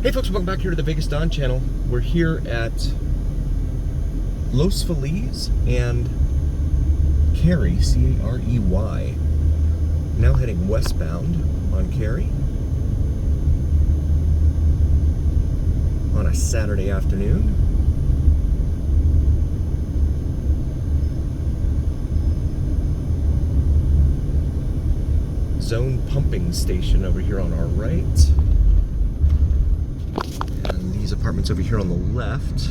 Hey folks, welcome back here to the Vegas Don channel. We're here at Los Feliz and Cary, C-A-R-E-Y. Now heading westbound on Cary on a Saturday afternoon. Zone pumping station over here on our right. And these apartments over here on the left.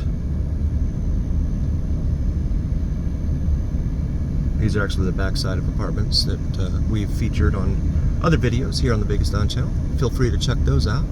These are actually the backside of apartments that we've featured on other videos here on the Vegas Don channel. Feel free to check those out.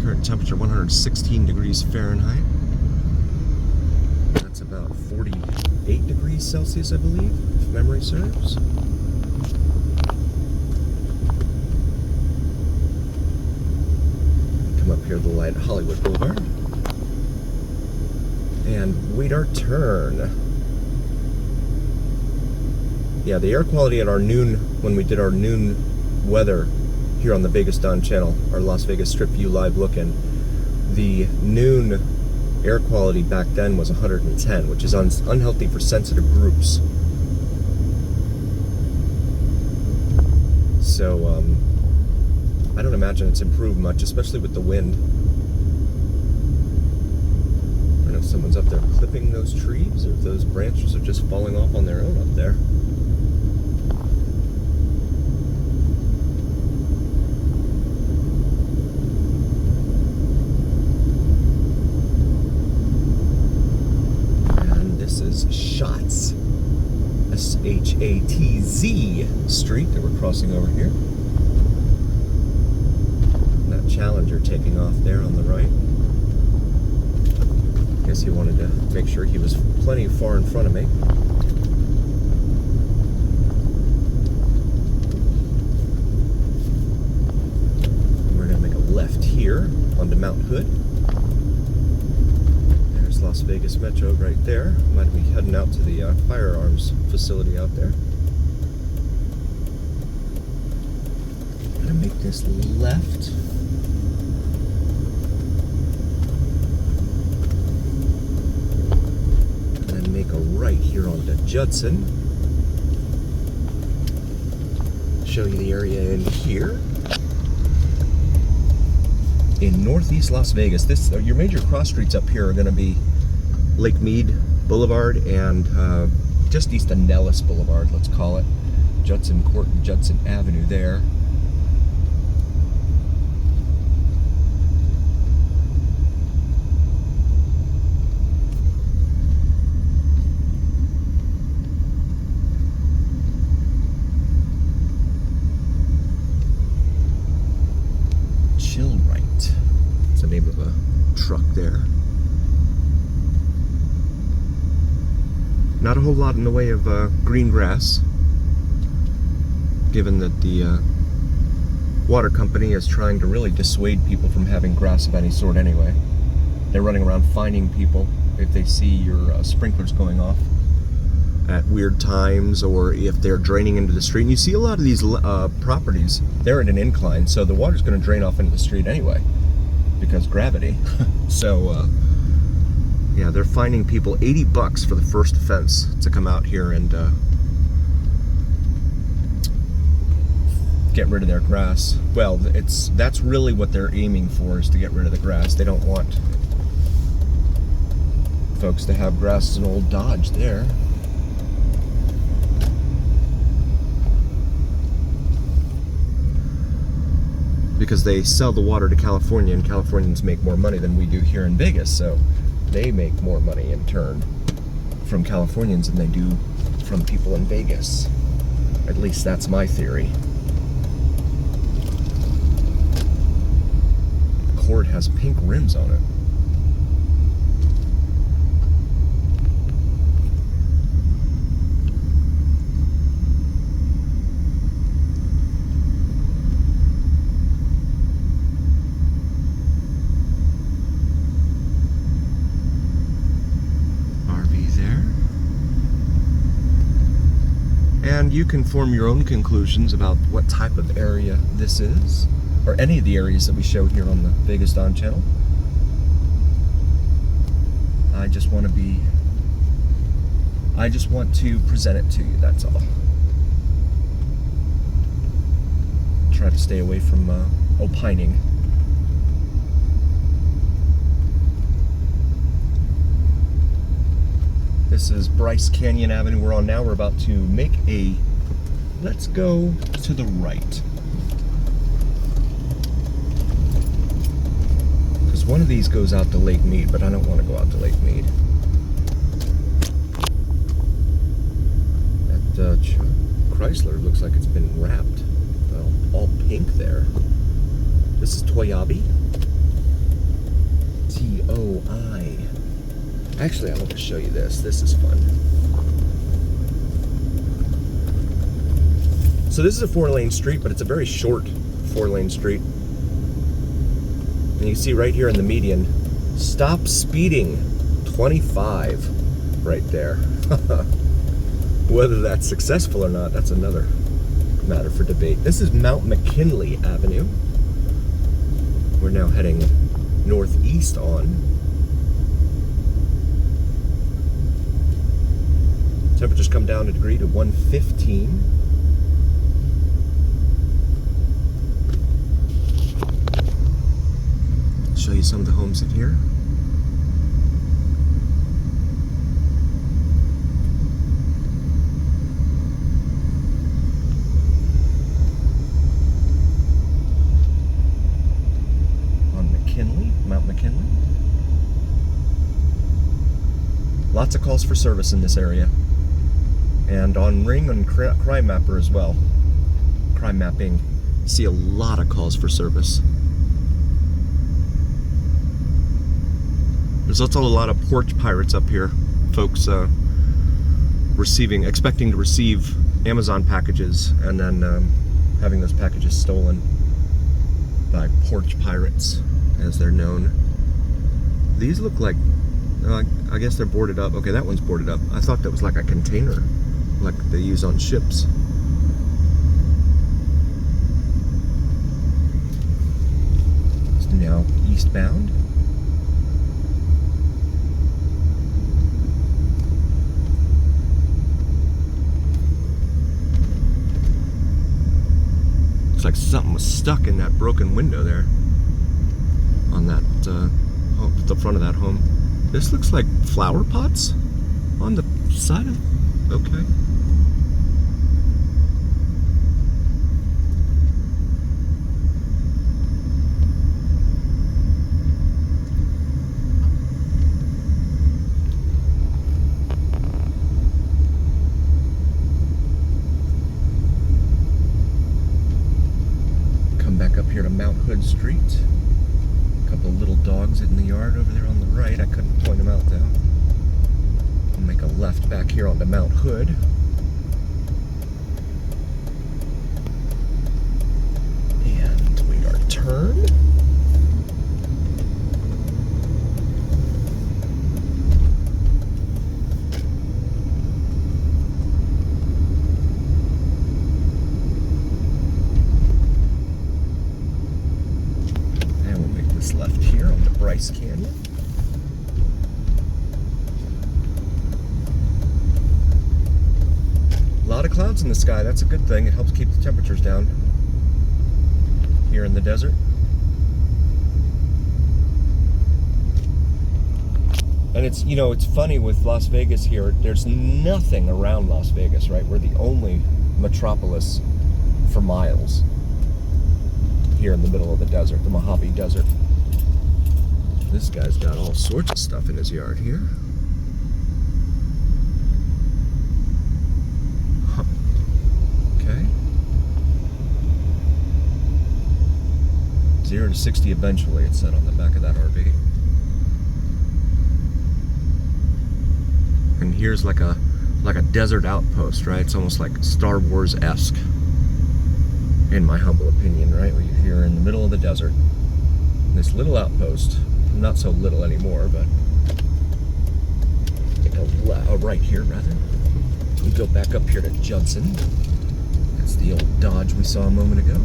Current temperature 116 degrees Fahrenheit. That's about 48 degrees Celsius, I believe, if memory serves. Come up here to the light at Hollywood Boulevard and wait our turn. Yeah, the air quality at our noon, when we did our noon weather here on the Vegas Don channel, our Las Vegas Strip View live look-in, the noon air quality back then was 110, which is unhealthy for sensitive groups. So I don't imagine it's improved much, especially with the wind. I don't know if someone's up there clipping those trees or if those branches are just falling off on their own up there. Shots, S-H-A-T-Z Street that we're crossing over here. That Challenger taking off there on the right. Guess he wanted to make sure he was plenty far in front of me. We're going to make a left here onto Mount Hood. Las Vegas Metro right there. Might be heading out to the firearms facility out there. Gonna make this left. And then make a right here onto Judson. Show you the area in here. In northeast Las Vegas, your major cross streets up here are going to be Lake Mead Boulevard and just east of Nellis Boulevard, let's call it. Judson Court and Judson Avenue there. Chill Right. That's the name of a truck there. Not a whole lot in the way of green grass, given that the water company is trying to really dissuade people from having grass of any sort anyway. They're running around fining people if they see your sprinklers going off at weird times, or if they're draining into the street. And you see a lot of these properties, they're at an incline, so the water's going to drain off into the street anyway, because gravity. So, yeah, they're fining people $80 for the first offense to come out here and get rid of their grass. Well, that's really what they're aiming for, is to get rid of the grass. They don't want folks to have grass as an old Dodge there. Because they sell the water to California, and Californians make more money than we do here in Vegas, so they make more money in turn from Californians than they do from people in Vegas. At least that's my theory. Accord has pink rims on it. And you can form your own conclusions about what type of area this is, or any of the areas that we show here on the Vegas Dawn channel. I just want to present it to you, that's all. Try to stay away from opining. This is Bryce Canyon Avenue we're on now. We're about to make a, let's go to the right. Because one of these goes out to Lake Mead, but I don't want to go out to Lake Mead. That Chrysler looks like it's been wrapped. Well, all pink there. This is Toyabe. T-O-I. Actually, I want to show you this. This is fun. So this is a 4-lane street, but it's a very short 4-lane street. And you can see right here in the median, stop speeding, 25, right there. Whether that's successful or not, that's another matter for debate. This is Mount McKinley Avenue. We're now heading northeast on. Temperatures come down a degree to 115. Show you some of the homes in here. On McKinley, Mount McKinley. Lots of calls for service in this area. And on Ring and Crime Mapper as well. Crime mapping, see a lot of calls for service. There's also a lot of porch pirates up here. Folks expecting to receive Amazon packages and then having those packages stolen by porch pirates, as they're known. These look like, I guess they're boarded up. Okay, that one's boarded up. I thought that was like a container, like they use on ships. It's now eastbound. Looks like something was stuck in that broken window there on that the front of that home. This looks like flower pots on the side of, okay. Come back up here to Mount Hood Street. A couple of little dogs in the yard over there on the right. I couldn't point them out though. I'll make a left back here onto Mount Hood. And we are turned. And we'll make this left here on the Bryce Canyon. A lot of clouds in the sky, that's a good thing. It helps keep the temperatures down here in the desert. And it's, you know, it's funny with Las Vegas here, there's nothing around Las Vegas, right? We're the only metropolis for miles here in the middle of the desert, the Mojave Desert. This guy's got all sorts of stuff in his yard here. Okay. 0 to 60 eventually, it said on the back of that RV. And here's like a desert outpost, right? It's almost like Star Wars-esque, in my humble opinion, right? Where you're in the middle of the desert. This little outpost, not so little anymore, but take a right here rather. We go back up here to Judson. That's the old Dodge we saw a moment ago.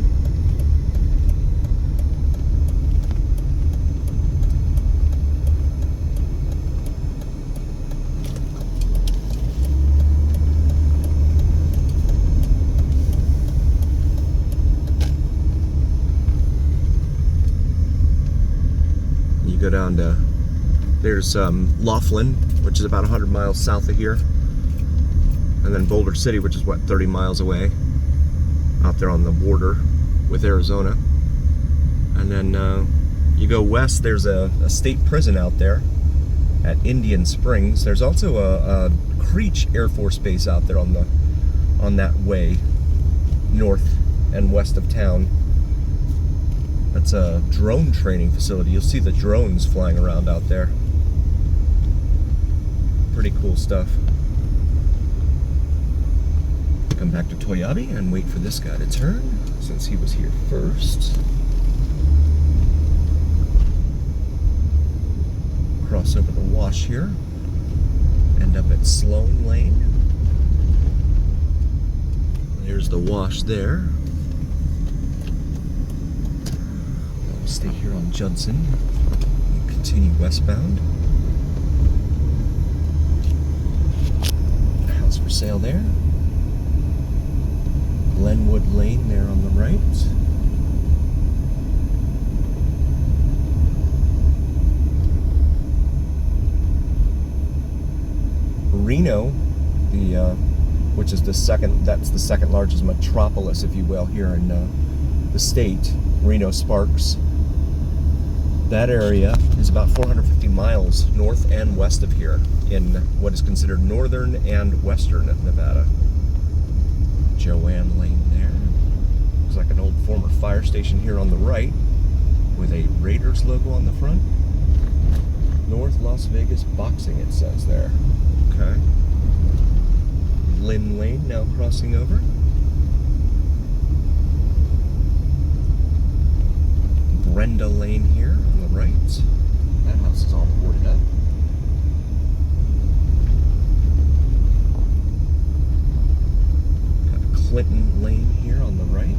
You go down to, there's Laughlin, which is about 100 miles south of here. And then Boulder City, which is what, 30 miles away, out there on the border with Arizona. And then you go west, there's a state prison out there at Indian Springs. There's also a Creech Air Force Base out there on that way, north and west of town. That's a drone training facility. You'll see the drones flying around out there. Pretty cool stuff. Come back to Toyabe and wait for this guy to turn, since he was here first. Cross over the wash here. End up at Sloan Lane. There's the wash there. We'll stay here on Judson and continue westbound. House for sale there. Glenwood Lane there on the right. Reno, which is that's the second largest metropolis, if you will, here in the state, Reno Sparks. That area is about 450 miles north and west of here in what is considered northern and western Nevada. Joanne Lane there. Looks like an old former fire station here on the right with a Raiders logo on the front. North Las Vegas Boxing, it says there. Okay. Lynn Lane now crossing over. Brenda Lane here on the right. That house is all boarded up. Clinton Lane here on the right.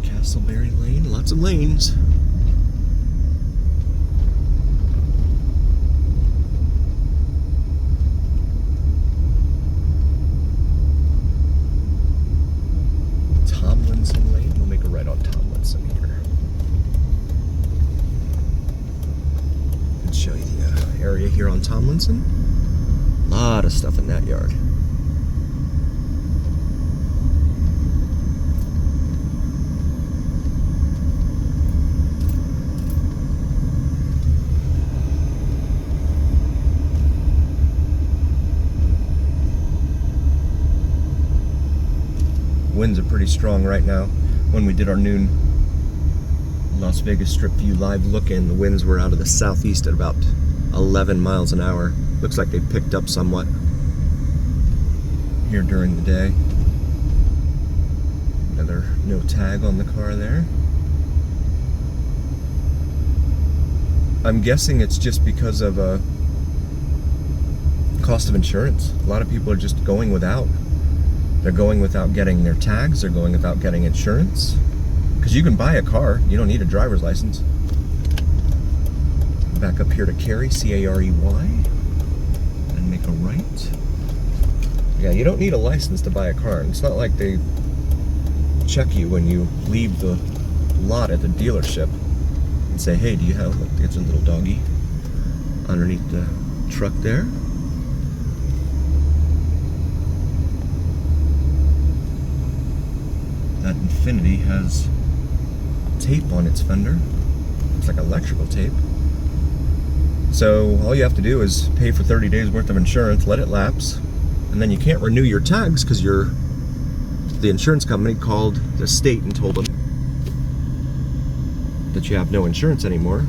Castleberry Lane, lots of lanes. Tomlinson Lane, we'll make a right on Tomlinson here. And show you the area here on Tomlinson. A lot of stuff in that yard. Winds are pretty strong right now. When we did our noon Las Vegas Strip View live look-in, the winds were out of the southeast at about 11 miles an hour. Looks like they picked up somewhat here during the day. Another no tag on the car there. I'm guessing it's just because of cost of insurance. A lot of people are just going without. They're going without getting their tags, they're going without getting insurance. Because you can buy a car, you don't need a driver's license. Back up here to Cary, C-A-R-E-Y, and make a right. Yeah, you don't need a license to buy a car. It's not like they check you when you leave the lot at the dealership and say, hey, do you have, look, it's a little doggy underneath the truck there. That Infiniti has tape on its fender. It's like electrical tape. So all you have to do is pay for 30 days worth of insurance, let it lapse, and then you can't renew your tags because the insurance company called the state and told them that you have no insurance anymore.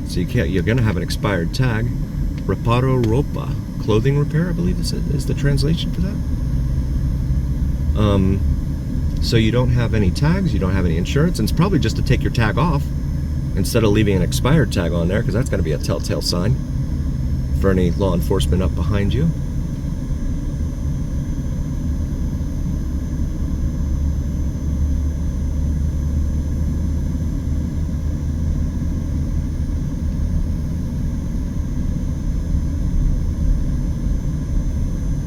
So you're gonna have an expired tag. Reparo ropa, clothing repair, I believe is the translation for that. So you don't have any tags, you don't have any insurance, and it's probably just to take your tag off instead of leaving an expired tag on there, because that's going to be a telltale sign. for any law enforcement up behind you.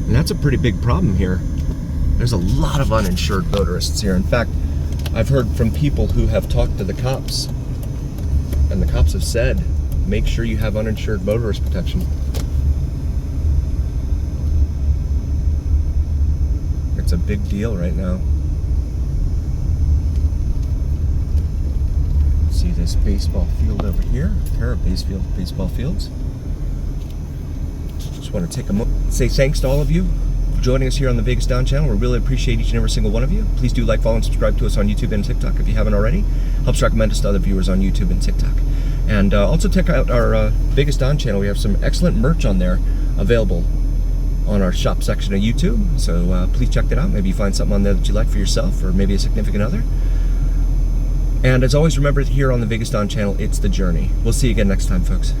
And that's a pretty big problem here. There's a lot of uninsured motorists here. In fact, I've heard from people who have talked to the cops, and the cops have said, make sure you have uninsured motorist protection. It's a big deal right now. See this baseball field over here, a pair of baseball fields. Just want to take a moment, say thanks to all of you for joining us here on the Vegas Don channel. We really appreciate each and every single one of you. Please do like, follow, and subscribe to us on YouTube and TikTok if you haven't already. Helps recommend us to other viewers on YouTube and TikTok. And also check out our Vegas Don channel. We have some excellent merch on there available on our shop section of YouTube. So please check that out. Maybe you find something on there that you like for yourself or maybe a significant other. And as always, remember here on the Vegas Don channel, it's the journey. We'll see you again next time, folks.